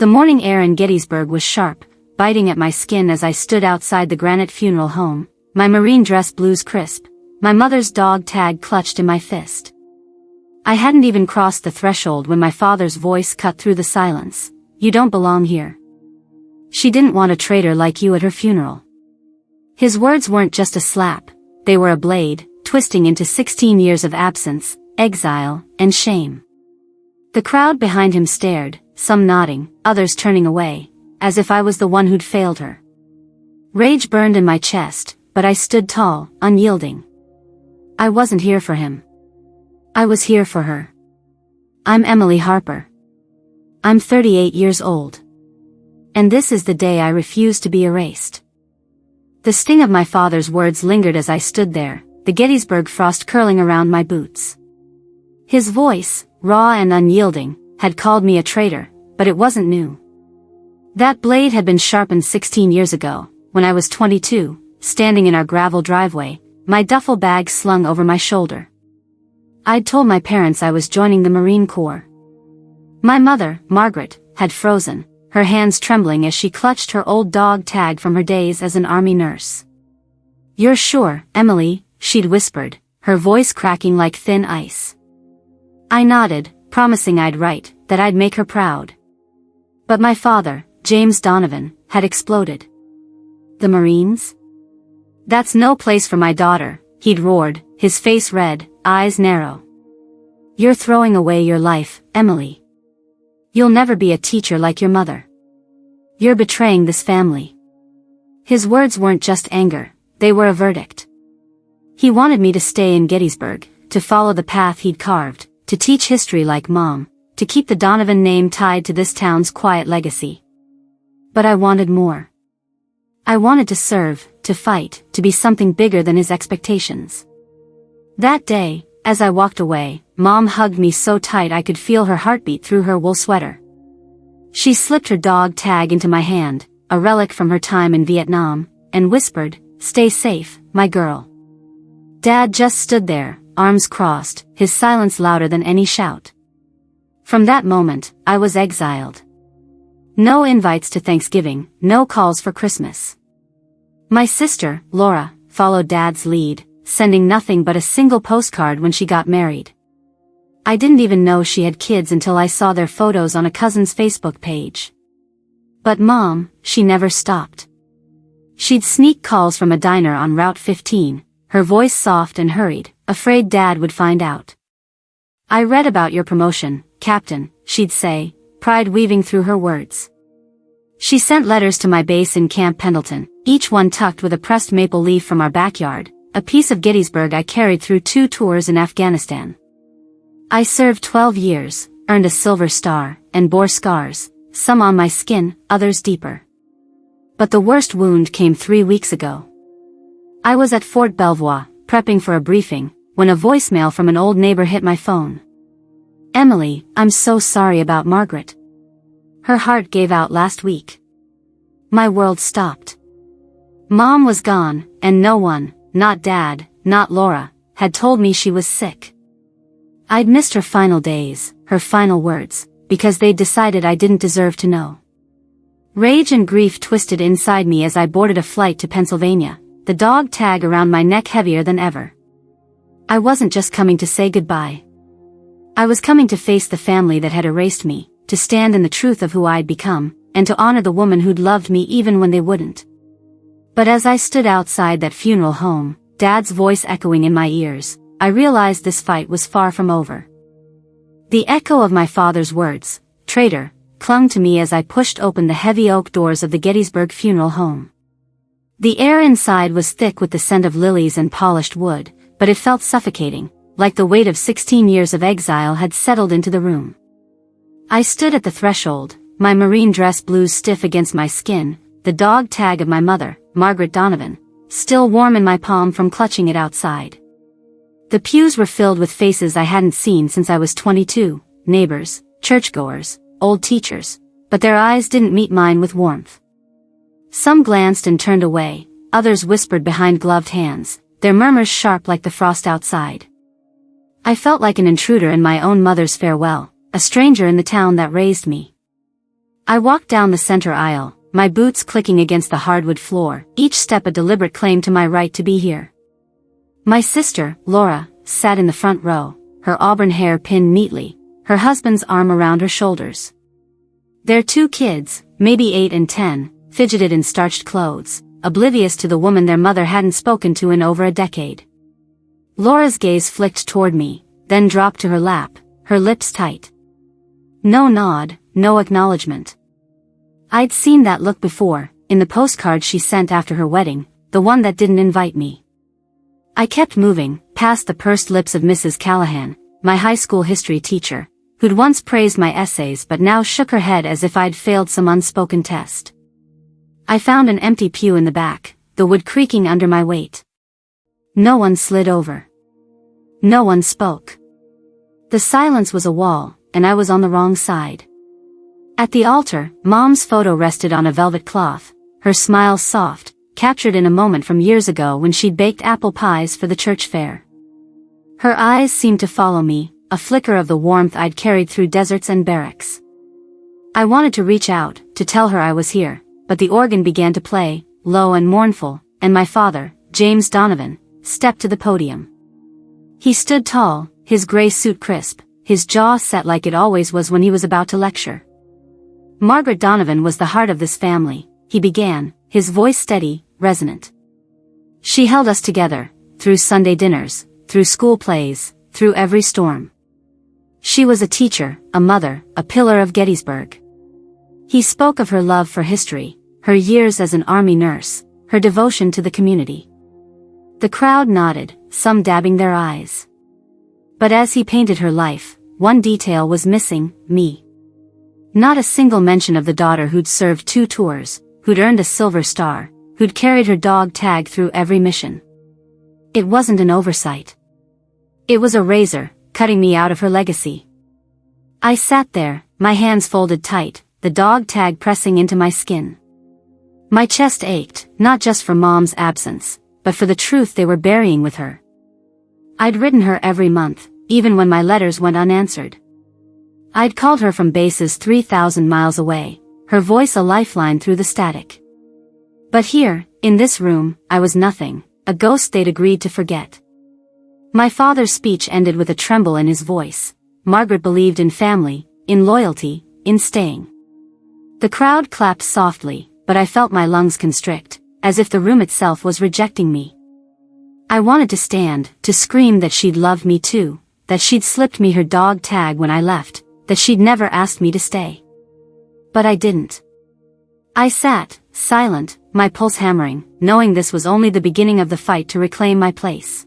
The morning air in Gettysburg was sharp, biting at my skin as I stood outside the granite funeral home, my marine dress blues crisp, my mother's dog tag clutched in my fist. I hadn't even crossed the threshold when my father's voice cut through the silence. "You don't belong here. She didn't want a traitor like you at her funeral." His words weren't just a slap, they were a blade, twisting into 16 years of absence, exile, and shame. The crowd behind him stared, some nodding, others turning away, as if I was the one who'd failed her. Rage burned in my chest, but I stood tall, unyielding. I wasn't here for him. I was here for her. I'm Emily Harper. I'm 38 years old. And this is the day I refuse to be erased. The sting of my father's words lingered as I stood there, the Gettysburg frost curling around my boots. His voice, raw and unyielding, had called me a traitor, but it wasn't new. That blade had been sharpened 16 years ago, when I was 22, standing in our gravel driveway, my duffel bag slung over my shoulder. I'd told my parents I was joining the Marine Corps. My mother, Margaret, had frozen, her hands trembling as she clutched her old dog tag from her days as an army nurse. "You're sure, Emily?" she'd whispered, her voice cracking like thin ice. I nodded, promising I'd write, that I'd make her proud. But my father, James Donovan, had exploded. "The Marines? That's no place for my daughter," he'd roared, his face red, eyes narrow. "You're throwing away your life, Emily. You'll never be a teacher like your mother. You're betraying this family." His words weren't just anger, they were a verdict. He wanted me to stay in Gettysburg, to follow the path he'd carved, to teach history like Mom, to keep the Donovan name tied to this town's quiet legacy. But I wanted more. I wanted to serve, to fight, to be something bigger than his expectations. That day, as I walked away, Mom hugged me so tight I could feel her heartbeat through her wool sweater. She slipped her dog tag into my hand, a relic from her time in Vietnam, and whispered, "Stay safe, my girl." Dad just stood there, arms crossed, his silence louder than any shout. From that moment, I was exiled. No invites to Thanksgiving, no calls for Christmas. My sister, Laura, followed Dad's lead, sending nothing but a single postcard when she got married. I didn't even know she had kids until I saw their photos on a cousin's Facebook page. But Mom, she never stopped. She'd sneak calls from a diner on Route 15, her voice soft and hurried, afraid Dad would find out. "I read about your promotion, Captain," she'd say, pride weaving through her words. She sent letters to my base in Camp Pendleton, each one tucked with a pressed maple leaf from our backyard, a piece of Gettysburg I carried through 2 tours in Afghanistan. I served 12 years, earned a silver star, and bore scars, some on my skin, others deeper. But the worst wound came 3 weeks ago. I was at Fort Belvoir, prepping for a briefing, when a voicemail from an old neighbor hit my phone. "Emily, I'm so sorry about Margaret. Her heart gave out last week." My world stopped. Mom was gone, and no one, not Dad, not Laura, had told me she was sick. I'd missed her final days, her final words, because they'd decided I didn't deserve to know. Rage and grief twisted inside me as I boarded a flight to Pennsylvania, the dog tag around my neck heavier than ever. I wasn't just coming to say goodbye. I was coming to face the family that had erased me, to stand in the truth of who I'd become, and to honor the woman who'd loved me even when they wouldn't. But as I stood outside that funeral home, Dad's voice echoing in my ears, I realized this fight was far from over. The echo of my father's words, "Traitor," clung to me as I pushed open the heavy oak doors of the Gettysburg funeral home. The air inside was thick with the scent of lilies and polished wood, but it felt suffocating, like the weight of 16 years of exile had settled into the room. I stood at the threshold, my marine dress blues stiff against my skin, the dog tag of my mother, Margaret Donovan, still warm in my palm from clutching it outside. The pews were filled with faces I hadn't seen since I was 22, neighbors, churchgoers, old teachers, but their eyes didn't meet mine with warmth. Some glanced and turned away, others whispered behind gloved hands, their murmurs sharp like the frost outside. I felt like an intruder in my own mother's farewell, a stranger in the town that raised me. I walked down the center aisle, my boots clicking against the hardwood floor, each step a deliberate claim to my right to be here. My sister, Laura, sat in the front row, her auburn hair pinned neatly, her husband's arm around her shoulders. Their 2 kids, maybe 8 and 10, fidgeted in starched clothes, oblivious to the woman their mother hadn't spoken to in over a decade. Laura's gaze flicked toward me, then dropped to her lap, her lips tight. No nod, no acknowledgement. I'd seen that look before, in the postcard she sent after her wedding, the one that didn't invite me. I kept moving, past the pursed lips of Mrs. Callahan, my high school history teacher, who'd once praised my essays but now shook her head as if I'd failed some unspoken test. I found an empty pew in the back, the wood creaking under my weight. No one slid over. No one spoke. The silence was a wall, and I was on the wrong side. At the altar, Mom's photo rested on a velvet cloth, her smile soft, captured in a moment from years ago when she'd baked apple pies for the church fair. Her eyes seemed to follow me, a flicker of the warmth I'd carried through deserts and barracks. I wanted to reach out, to tell her I was here, but the organ began to play, low and mournful, and my father, James Donovan, stepped to the podium. He stood tall, his gray suit crisp, his jaw set like it always was when he was about to lecture. Margaret Donovan was the heart of this family, he began, his voice steady, resonant. She held us together, through Sunday dinners, through school plays, through every storm. She was a teacher, a mother, a pillar of Gettysburg. He spoke of her love for history, her years as an army nurse, her devotion to the community. The crowd nodded, some dabbing their eyes. But as he painted her life, one detail was missing, me. Not a single mention of the daughter who'd served 2 tours, who'd earned a silver star, who'd carried her dog tag through every mission. It wasn't an oversight. It was a razor, cutting me out of her legacy. I sat there, my hands folded tight, the dog tag pressing into my skin. My chest ached, not just for Mom's absence, but for the truth they were burying with her. I'd written her every month, even when my letters went unanswered. I'd called her from bases 3,000 miles away, her voice a lifeline through the static. But here, in this room, I was nothing, a ghost they'd agreed to forget. My father's speech ended with a tremble in his voice. Margaret believed in family, in loyalty, in staying. The crowd clapped softly, but I felt my lungs constrict, as if the room itself was rejecting me. I wanted to stand, to scream that she'd loved me too, that she'd slipped me her dog tag when I left, that she'd never asked me to stay. But I didn't. I sat, silent, my pulse hammering, knowing this was only the beginning of the fight to reclaim my place.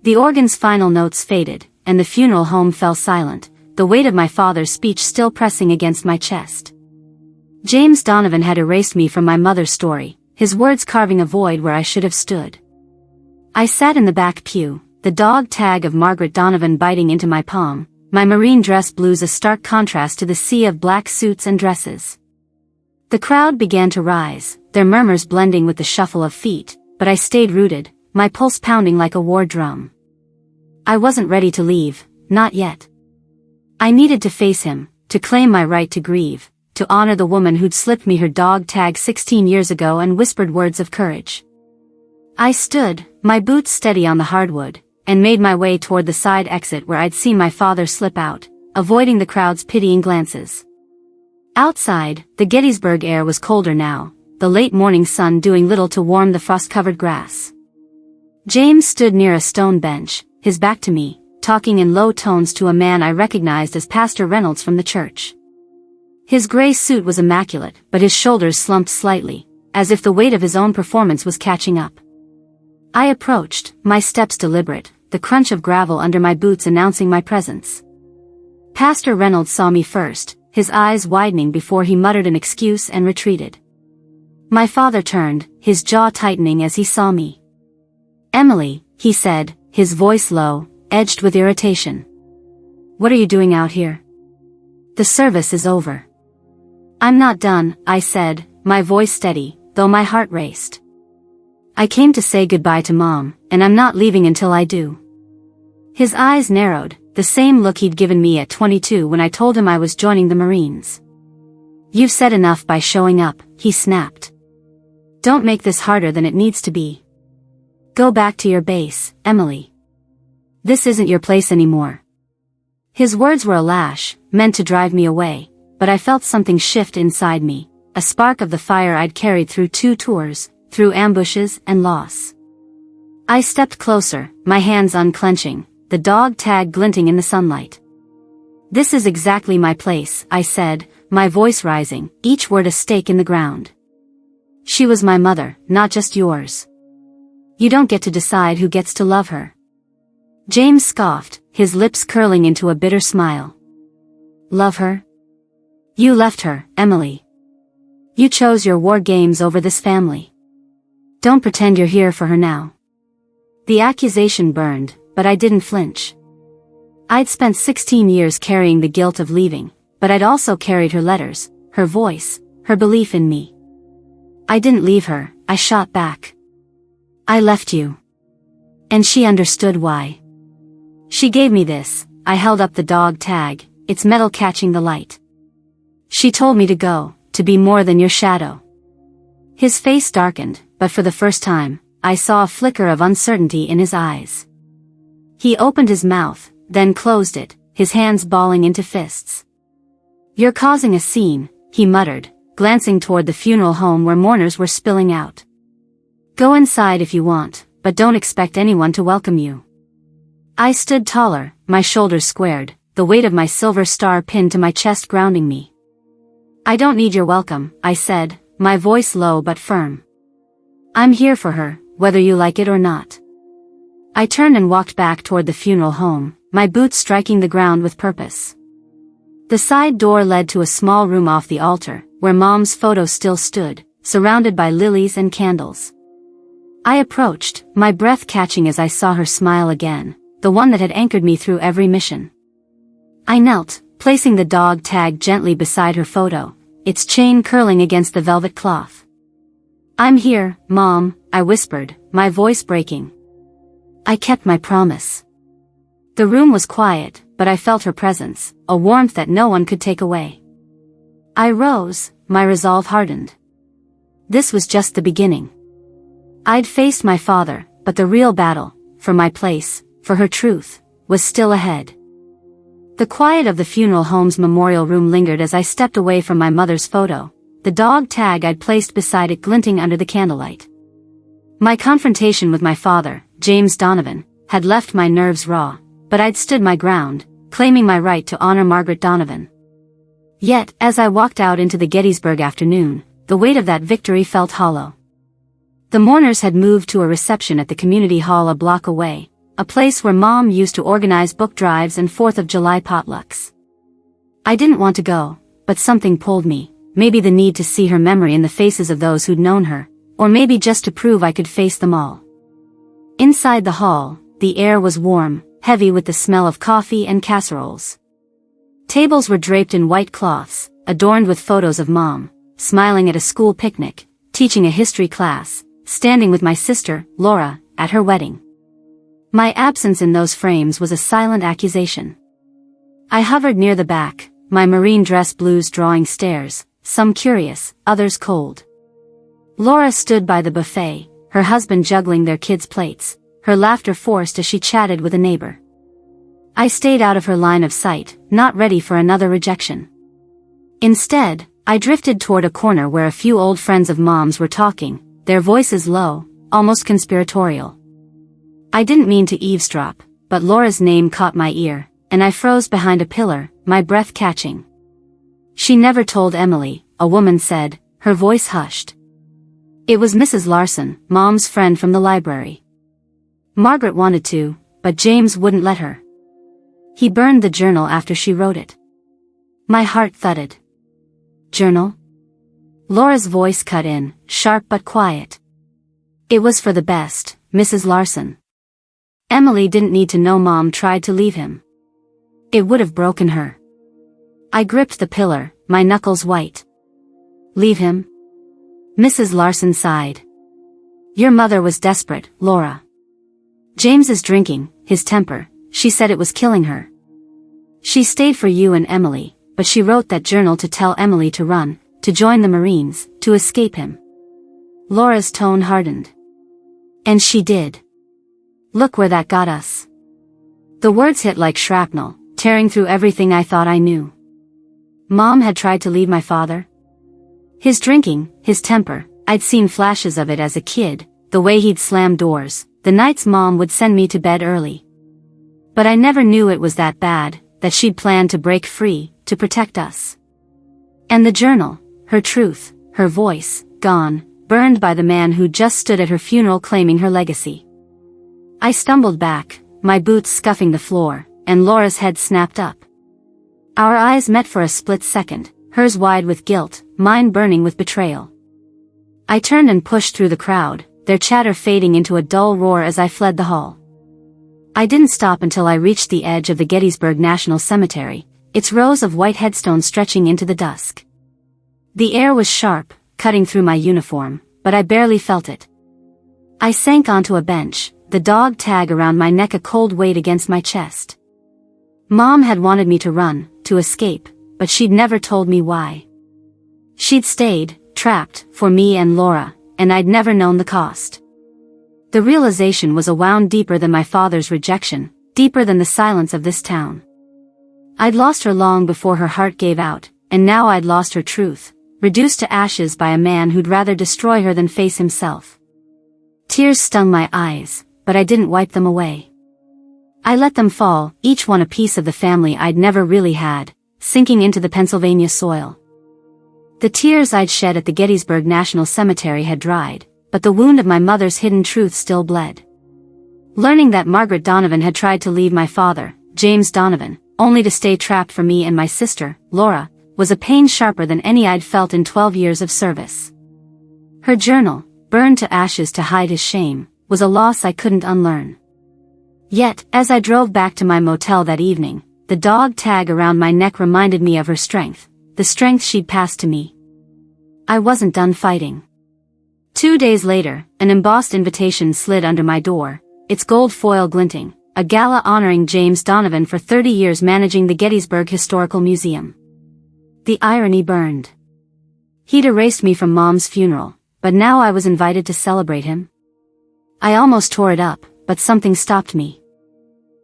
The organ's final notes faded, and the funeral home fell silent, the weight of my father's speech still pressing against my chest. James Donovan had erased me from my mother's story, his words carving a void where I should have stood. I sat in the back pew, the dog tag of Margaret Donovan biting into my palm, my marine dress blues a stark contrast to the sea of black suits and dresses. The crowd began to rise, their murmurs blending with the shuffle of feet, but I stayed rooted, my pulse pounding like a war drum. I wasn't ready to leave, not yet. I needed to face him, to claim my right to grieve, to honor the woman who'd slipped me her dog tag 16 years ago and whispered words of courage. I stood, my boots steady on the hardwood, and made my way toward the side exit where I'd seen my father slip out, avoiding the crowd's pitying glances. Outside, the Gettysburg air was colder now, the late morning sun doing little to warm the frost-covered grass. James stood near a stone bench, his back to me, talking in low tones to a man I recognized as Pastor Reynolds from the church. His gray suit was immaculate, but his shoulders slumped slightly, as if the weight of his own performance was catching up. I approached, my steps deliberate, the crunch of gravel under my boots announcing my presence. Pastor Reynolds saw me first, his eyes widening before he muttered an excuse and retreated. My father turned, his jaw tightening as he saw me. "Emily," he said, his voice low, edged with irritation. "What are you doing out here? The service is over." "I'm not done," I said, my voice steady, though my heart raced. "I came to say goodbye to Mom, and I'm not leaving until I do." His eyes narrowed, the same look he'd given me at 22 when I told him I was joining the Marines. You've said enough by showing up, he snapped. Don't make this harder than it needs to be. Go back to your base, Emily. This isn't your place anymore. His words were a lash, meant to drive me away, but I felt something shift inside me, a spark of the fire I'd carried through 2 tours, through ambushes and loss. I stepped closer, my hands unclenching, the dog tag glinting in the sunlight. This is exactly my place, I said, my voice rising, each word a stake in the ground. She was my mother, not just yours. You don't get to decide who gets to love her. James scoffed, his lips curling into a bitter smile. Love her? You left her, Emily. You chose your war games over this family. Don't pretend you're here for her now. The accusation burned, but I didn't flinch. I'd spent 16 years carrying the guilt of leaving, but I'd also carried her letters, her voice, her belief in me. I didn't leave her, I shot back. I left you. And she understood why. She gave me this, I held up the dog tag, its metal catching the light. She told me to go, to be more than your shadow. His face darkened, but for the first time, I saw a flicker of uncertainty in his eyes. He opened his mouth, then closed it, his hands balling into fists. You're causing a scene, he muttered, glancing toward the funeral home where mourners were spilling out. Go inside if you want, but don't expect anyone to welcome you. I stood taller, my shoulders squared, the weight of my silver star pinned to my chest grounding me. I don't need your welcome, I said, my voice low but firm. I'm here for her, whether you like it or not. I turned and walked back toward the funeral home, my boots striking the ground with purpose. The side door led to a small room off the altar, where Mom's photo still stood, surrounded by lilies and candles. I approached, my breath catching as I saw her smile again, the one that had anchored me through every mission. I knelt, placing the dog tag gently beside her photo, its chain curling against the velvet cloth. I'm here, Mom, I whispered, my voice breaking. I kept my promise. The room was quiet, but I felt her presence, a warmth that no one could take away. I rose, my resolve hardened. This was just the beginning. I'd faced my father, but the real battle, for my place, for her truth, was still ahead. The quiet of the funeral home's memorial room lingered as I stepped away from my mother's photo, the dog tag I'd placed beside it glinting under the candlelight. My confrontation with my father, James Donovan, had left my nerves raw, but I'd stood my ground, claiming my right to honor Margaret Donovan. Yet, as I walked out into the Gettysburg afternoon, the weight of that victory felt hollow. The mourners had moved to a reception at the community hall a block away, a place where Mom used to organize book drives and 4th of July potlucks. I didn't want to go, but something pulled me, maybe the need to see her memory in the faces of those who'd known her, or maybe just to prove I could face them all. Inside the hall, the air was warm, heavy with the smell of coffee and casseroles. Tables were draped in white cloths, adorned with photos of Mom, smiling at a school picnic, teaching a history class, standing with my sister, Laura, at her wedding. My absence in those frames was a silent accusation. I hovered near the back, my marine dress blues drawing stares, some curious, others cold. Laura stood by the buffet, her husband juggling their kids' plates, her laughter forced as she chatted with a neighbor. I stayed out of her line of sight, not ready for another rejection. Instead, I drifted toward a corner where a few old friends of Mom's were talking, their voices low, almost conspiratorial. I didn't mean to eavesdrop, but Laura's name caught my ear, and I froze behind a pillar, my breath catching. She never told Emily, a woman said, her voice hushed. It was Mrs. Larson, Mom's friend from the library. Margaret wanted to, but James wouldn't let her. He burned the journal after she wrote it. My heart thudded. Journal? Laura's voice cut in, sharp but quiet. It was for the best, Mrs. Larson. Emily didn't need to know Mom tried to leave him. It would have broken her. I gripped the pillar, my knuckles white. Leave him? Mrs. Larson sighed. Your mother was desperate, Laura. James's drinking, his temper, she said it was killing her. She stayed for you and Emily, but she wrote that journal to tell Emily to run, to join the Marines, to escape him. Laura's tone hardened. And she did. Look where that got us. The words hit like shrapnel, tearing through everything I thought I knew. Mom had tried to leave my father. His drinking, his temper, I'd seen flashes of it as a kid, the way he'd slam doors, the nights Mom would send me to bed early. But I never knew it was that bad, that she'd planned to break free, to protect us. And the journal, her truth, her voice, gone, burned by the man who just stood at her funeral claiming her legacy. I stumbled back, my boots scuffing the floor, and Laura's head snapped up. Our eyes met for a split second, hers wide with guilt, mine burning with betrayal. I turned and pushed through the crowd, their chatter fading into a dull roar as I fled the hall. I didn't stop until I reached the edge of the Gettysburg National Cemetery, its rows of white headstones stretching into the dusk. The air was sharp, cutting through my uniform, but I barely felt it. I sank onto a bench, the dog tag around my neck a cold weight against my chest. Mom had wanted me to run, to escape, but she'd never told me why. She'd stayed, trapped, for me and Laura, and I'd never known the cost. The realization was a wound deeper than my father's rejection, deeper than the silence of this town. I'd lost her long before her heart gave out, and now I'd lost her truth, reduced to ashes by a man who'd rather destroy her than face himself. Tears stung my eyes, but I didn't wipe them away. I let them fall, each one a piece of the family I'd never really had, sinking into the Pennsylvania soil. The tears I'd shed at the Gettysburg National Cemetery had dried, but the wound of my mother's hidden truth still bled. Learning that Margaret Donovan had tried to leave my father, James Donovan, only to stay trapped for me and my sister, Laura, was a pain sharper than any I'd felt in 12 years of service. Her journal, burned to ashes to hide his shame, was a loss I couldn't unlearn. Yet, as I drove back to my motel that evening, the dog tag around my neck reminded me of her strength, the strength she'd passed to me. I wasn't done fighting. 2 days later, an embossed invitation slid under my door, its gold foil glinting, a gala honoring James Donovan for 30 years managing the Gettysburg Historical Museum. The irony burned. He'd erased me from Mom's funeral, but now I was invited to celebrate him. I almost tore it up, but something stopped me.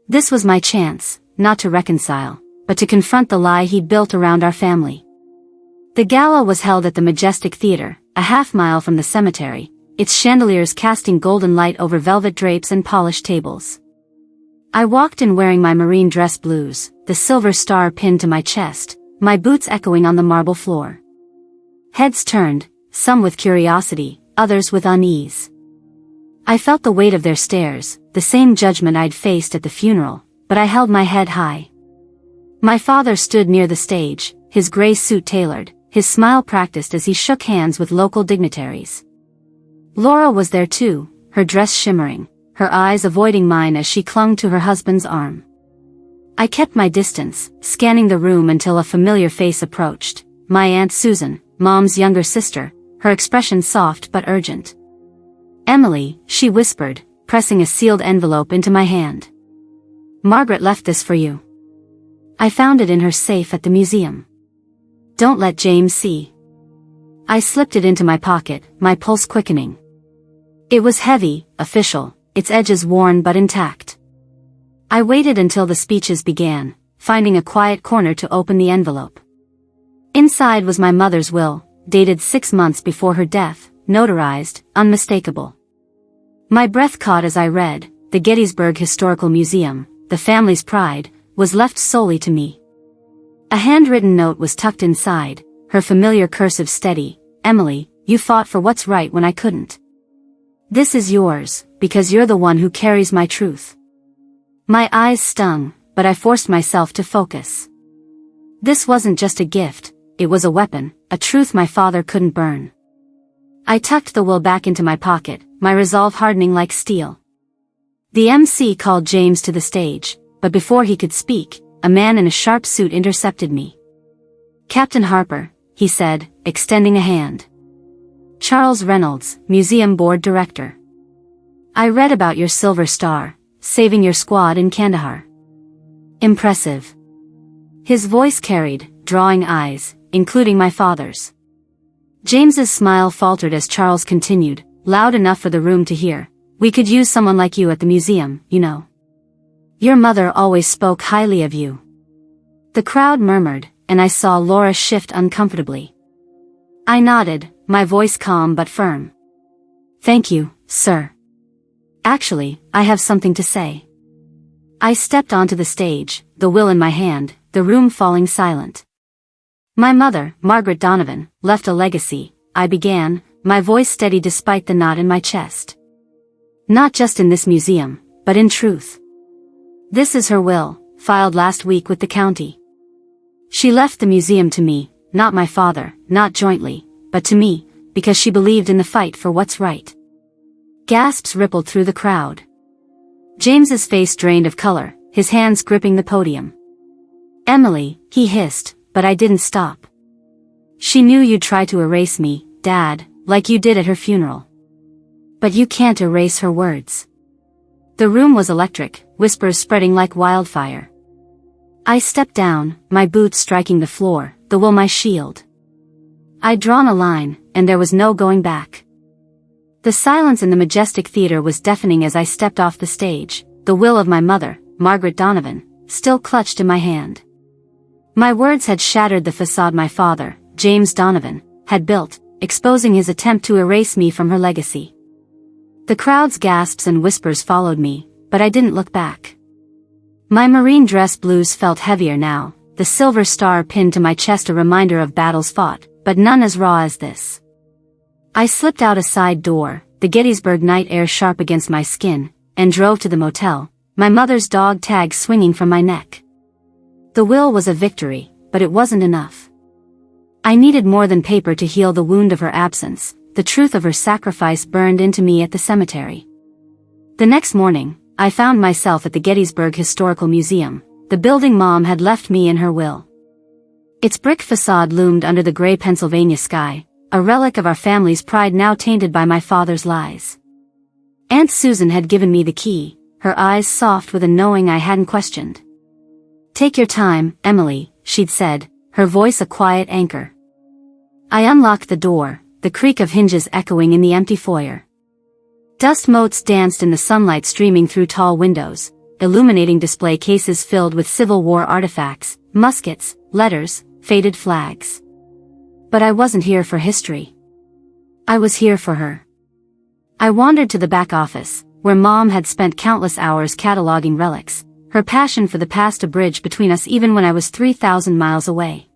This was my chance, not to reconcile, but to confront the lie he'd built around our family. The gala was held at the Majestic Theater, a half-mile from the cemetery, its chandeliers casting golden light over velvet drapes and polished tables. I walked in wearing my marine dress blues, the silver star pinned to my chest, my boots echoing on the marble floor. Heads turned, some with curiosity, others with unease. I felt the weight of their stares, the same judgment I'd faced at the funeral, but I held my head high. My father stood near the stage, his gray suit tailored, his smile practiced as he shook hands with local dignitaries. Laura was there too, her dress shimmering, her eyes avoiding mine as she clung to her husband's arm. I kept my distance, scanning the room until a familiar face approached, my Aunt Susan, Mom's younger sister, her expression soft but urgent. "Emily," she whispered, pressing a sealed envelope into my hand. "Margaret left this for you. I found it in her safe at the museum. Don't let James see." I slipped it into my pocket, my pulse quickening. It was heavy, official, its edges worn but intact. I waited until the speeches began, finding a quiet corner to open the envelope. Inside was my mother's will, dated 6 months before her death, notarized, unmistakable. My breath caught as I read, "The Gettysburg Historical Museum, the family's pride, was left solely to me." A handwritten note was tucked inside, her familiar cursive steady, "Emily, you fought for what's right when I couldn't. This is yours, because you're the one who carries my truth." My eyes stung, but I forced myself to focus. This wasn't just a gift, it was a weapon, a truth my father couldn't burn. I tucked the will back into my pocket, my resolve hardening like steel. The MC called James to the stage, but before he could speak, a man in a sharp suit intercepted me. "Captain Harper," he said, extending a hand. "Charles Reynolds, Museum Board Director. I read about your Silver Star, saving your squad in Kandahar. Impressive." His voice carried, drawing eyes, including my father's. James's smile faltered as Charles continued, loud enough for the room to hear. "We could use someone like you at the museum, you know. Your mother always spoke highly of you." The crowd murmured, and I saw Laura shift uncomfortably. I nodded, my voice calm but firm. "Thank you, sir. Actually, I have something to say." I stepped onto the stage, the will in my hand, the room falling silent. "My mother, Margaret Donovan, left a legacy," I began, my voice steady despite the knot in my chest. "Not just in this museum, but in truth. This is her will, filed last week with the county. She left the museum to me, not my father, not jointly, but to me, because she believed in the fight for what's right." Gasps rippled through the crowd. James's face drained of color, his hands gripping the podium. "Emily," he hissed, but I didn't stop. "She knew you'd try to erase me, Dad, like you did at her funeral. But you can't erase her words." The room was electric, whispers spreading like wildfire. I stepped down, my boots striking the floor, the will my shield. I'd drawn a line, and there was no going back. The silence in the majestic theater was deafening as I stepped off the stage, the will of my mother, Margaret Donovan, still clutched in my hand. My words had shattered the facade my father, James Donovan, had built, exposing his attempt to erase me from her legacy. The crowd's gasps and whispers followed me, but I didn't look back. My marine dress blues felt heavier now, the silver star pinned to my chest a reminder of battles fought, but none as raw as this. I slipped out a side door, the Gettysburg night air sharp against my skin, and drove to the motel, my mother's dog tag swinging from my neck. The will was a victory, but it wasn't enough. I needed more than paper to heal the wound of her absence. The truth of her sacrifice burned into me at the cemetery. The next morning, I found myself at the Gettysburg Historical Museum, the building Mom had left me in her will. Its brick facade loomed under the gray Pennsylvania sky, a relic of our family's pride now tainted by my father's lies. Aunt Susan had given me the key, her eyes soft with a knowing I hadn't questioned. "Take your time, Emily," she'd said, her voice a quiet anchor. I unlocked the door, the creak of hinges echoing in the empty foyer. Dust motes danced in the sunlight streaming through tall windows, illuminating display cases filled with Civil War artifacts, muskets, letters, faded flags. But I wasn't here for history. I was here for her. I wandered to the back office, where Mom had spent countless hours cataloging relics, her passion for the past a bridge between us even when I was 3,000 miles away.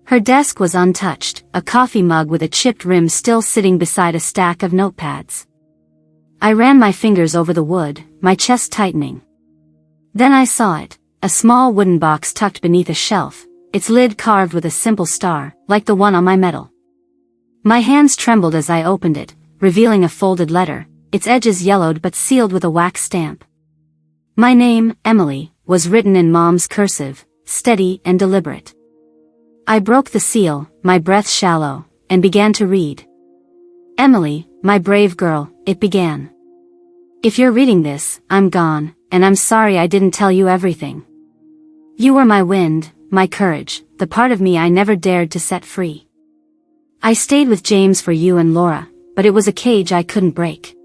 Her desk was untouched, a coffee mug with a chipped rim still sitting beside a stack of notepads. I ran my fingers over the wood, my chest tightening. Then I saw it, a small wooden box tucked beneath a shelf, its lid carved with a simple star, like the one on my medal. My hands trembled as I opened it, revealing a folded letter, its edges yellowed but sealed with a wax stamp. My name, Emily, was written in Mom's cursive, steady and deliberate. I broke the seal, my breath shallow, and began to read. "Emily, my brave girl," it began. "If you're reading this, I'm gone, and I'm sorry I didn't tell you everything. You were my wind, my courage, the part of me I never dared to set free. I stayed with James for you and Laura, but it was a cage I couldn't break.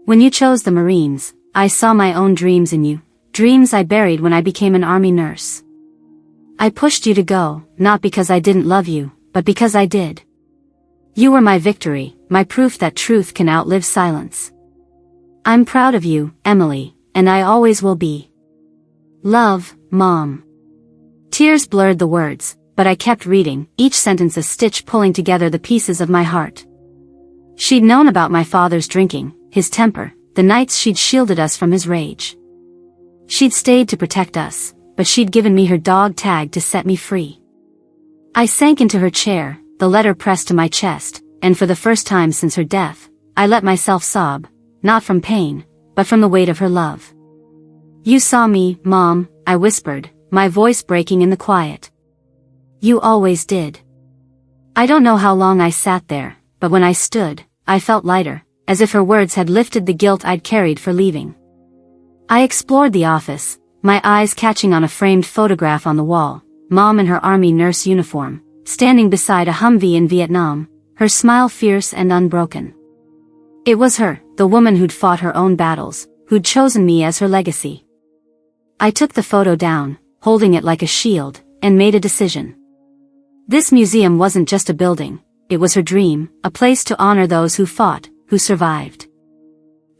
When you chose the Marines, I saw my own dreams in you, dreams I buried when I became an Army nurse. I pushed you to go, not because I didn't love you, but because I did. You were my victory, my proof that truth can outlive silence. I'm proud of you, Emily, and I always will be. Love, Mom." Tears blurred the words, but I kept reading, each sentence a stitch pulling together the pieces of my heart. She'd known about my father's drinking, his temper, the nights she'd shielded us from his rage. She'd stayed to protect us, but she'd given me her dog tag to set me free. I sank into her chair, the letter pressed to my chest, and for the first time since her death, I let myself sob, not from pain, but from the weight of her love. "You saw me, Mom," I whispered, my voice breaking in the quiet. "You always did." I don't know how long I sat there, but when I stood, I felt lighter, as if her words had lifted the guilt I'd carried for leaving. I explored the office, my eyes catching on a framed photograph on the wall, Mom in her Army nurse uniform, standing beside a Humvee in Vietnam, her smile fierce and unbroken. It was her, the woman who'd fought her own battles, who'd chosen me as her legacy. I took the photo down, holding it like a shield, and made a decision. This museum wasn't just a building, it was her dream, a place to honor those who fought, who survived.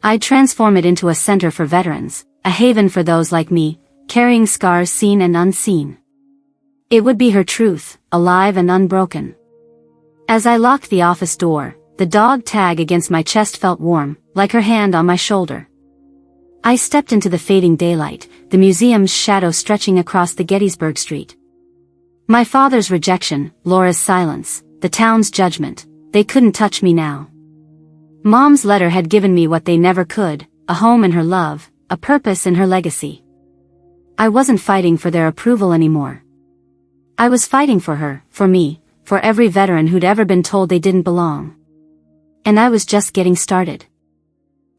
I'd transform it into a center for veterans, a haven for those like me, carrying scars seen and unseen. It would be her truth, alive and unbroken. As I locked the office door, the dog tag against my chest felt warm, like her hand on my shoulder. I stepped into the fading daylight, the museum's shadow stretching across the Gettysburg street. My father's rejection, Laura's silence, the town's judgment, they couldn't touch me now. Mom's letter had given me what they never could, a home in her love, a purpose in her legacy. I wasn't fighting for their approval anymore. I was fighting for her, for me, for every veteran who'd ever been told they didn't belong. And I was just getting started.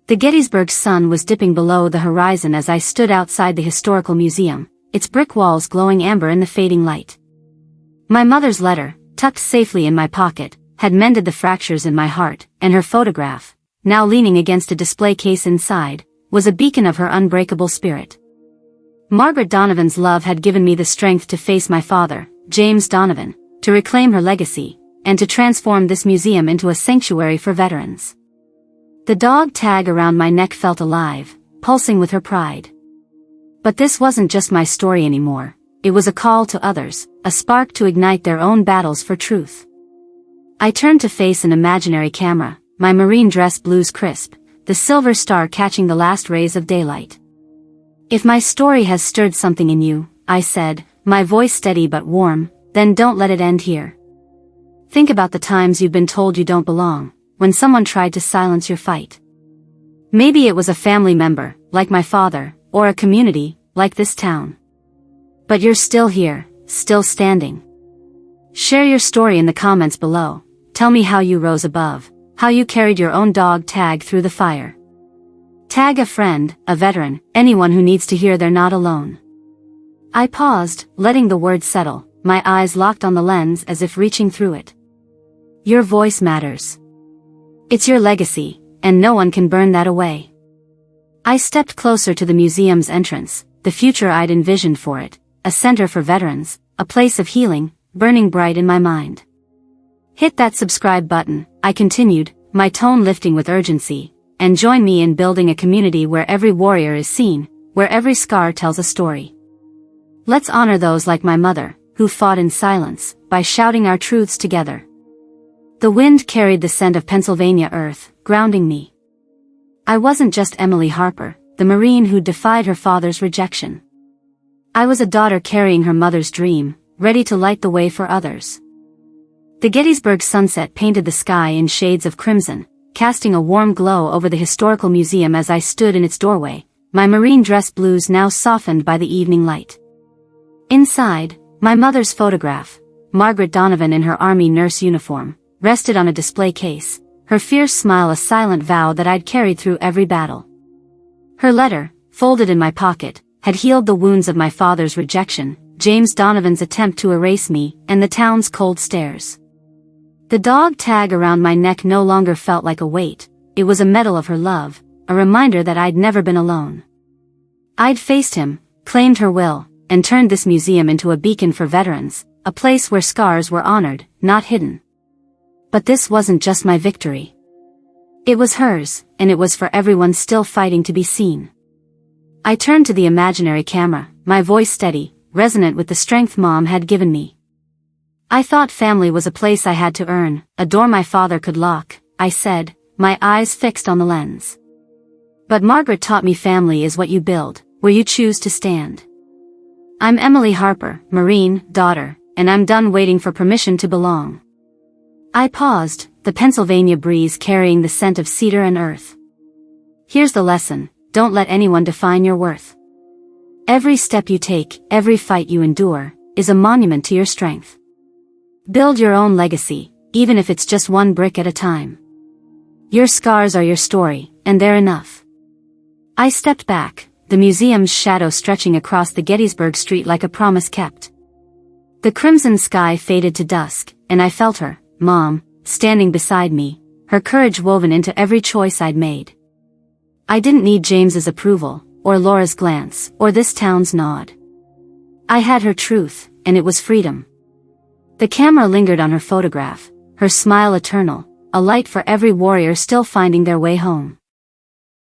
The Gettysburg sun was dipping below the horizon as I stood outside the historical museum, its brick walls glowing amber in the fading light. My mother's letter, tucked safely in my pocket, had mended the fractures in my heart, and her photograph, now leaning against a display case inside, was a beacon of her unbreakable spirit. Margaret Donovan's love had given me the strength to face my father, James Donovan, to reclaim her legacy, and to transform this museum into a sanctuary for veterans. The dog tag around my neck felt alive, pulsing with her pride. But this wasn't just my story anymore, it was a call to others, a spark to ignite their own battles for truth. I turned to face an imaginary camera, my marine dress blues crisp, the silver star catching the last rays of daylight. If my story has stirred something in you, I said, my voice steady but warm, then don't let it end here. Think about the times you've been told you don't belong, when someone tried to silence your fight. Maybe it was a family member, like my father, or a community, like this town. But you're still here, still standing. Share your story in the comments below, tell me how you rose above, how you carried your own dog tag through the fire. Tag a friend, a veteran, anyone who needs to hear they're not alone. I paused, letting the words settle, my eyes locked on the lens as if reaching through it. Your voice matters. It's your legacy, and no one can burn that away. I stepped closer to the museum's entrance, the future I'd envisioned for it, a center for veterans, a place of healing, burning bright in my mind. Hit that subscribe button, I continued, my tone lifting with urgency, and join me in building a community where every warrior is seen, where every scar tells a story. Let's honor those like my mother, who fought in silence, by shouting our truths together. The wind carried the scent of Pennsylvania earth, grounding me. I wasn't just Emily Harper, the Marine who defied her father's rejection. I was a daughter carrying her mother's dream, ready to light the way for others. The Gettysburg sunset painted the sky in shades of crimson, casting a warm glow over the historical museum as I stood in its doorway, my marine dress blues now softened by the evening light. Inside, my mother's photograph, Margaret Donovan in her Army nurse uniform, rested on a display case, her fierce smile a silent vow that I'd carried through every battle. Her letter, folded in my pocket, had healed the wounds of my father's rejection, James Donovan's attempt to erase me, and the town's cold stares. The dog tag around my neck no longer felt like a weight, it was a medal of her love, a reminder that I'd never been alone. I'd faced him, claimed her will, and turned this museum into a beacon for veterans, a place where scars were honored, not hidden. But this wasn't just my victory. It was hers, and it was for everyone still fighting to be seen. I turned to the imaginary camera, my voice steady, resonant with the strength Mom had given me. I thought family was a place I had to earn, a door my father could lock, I said, my eyes fixed on the lens. But Margaret taught me family is what you build, where you choose to stand. I'm Emily Harper, Marine, daughter, and I'm done waiting for permission to belong. I paused, the Pennsylvania breeze carrying the scent of cedar and earth. Here's the lesson, don't let anyone define your worth. Every step you take, every fight you endure, is a monument to your strength. Build your own legacy, even if it's just one brick at a time. Your scars are your story, and they're enough. I stepped back, the museum's shadow stretching across the Gettysburg street like a promise kept. The crimson sky faded to dusk, and I felt her, Mom, standing beside me, her courage woven into every choice I'd made. I didn't need James's approval, or Laura's glance, or this town's nod. I had her truth, and it was freedom. The camera lingered on her photograph, her smile eternal, a light for every warrior still finding their way home.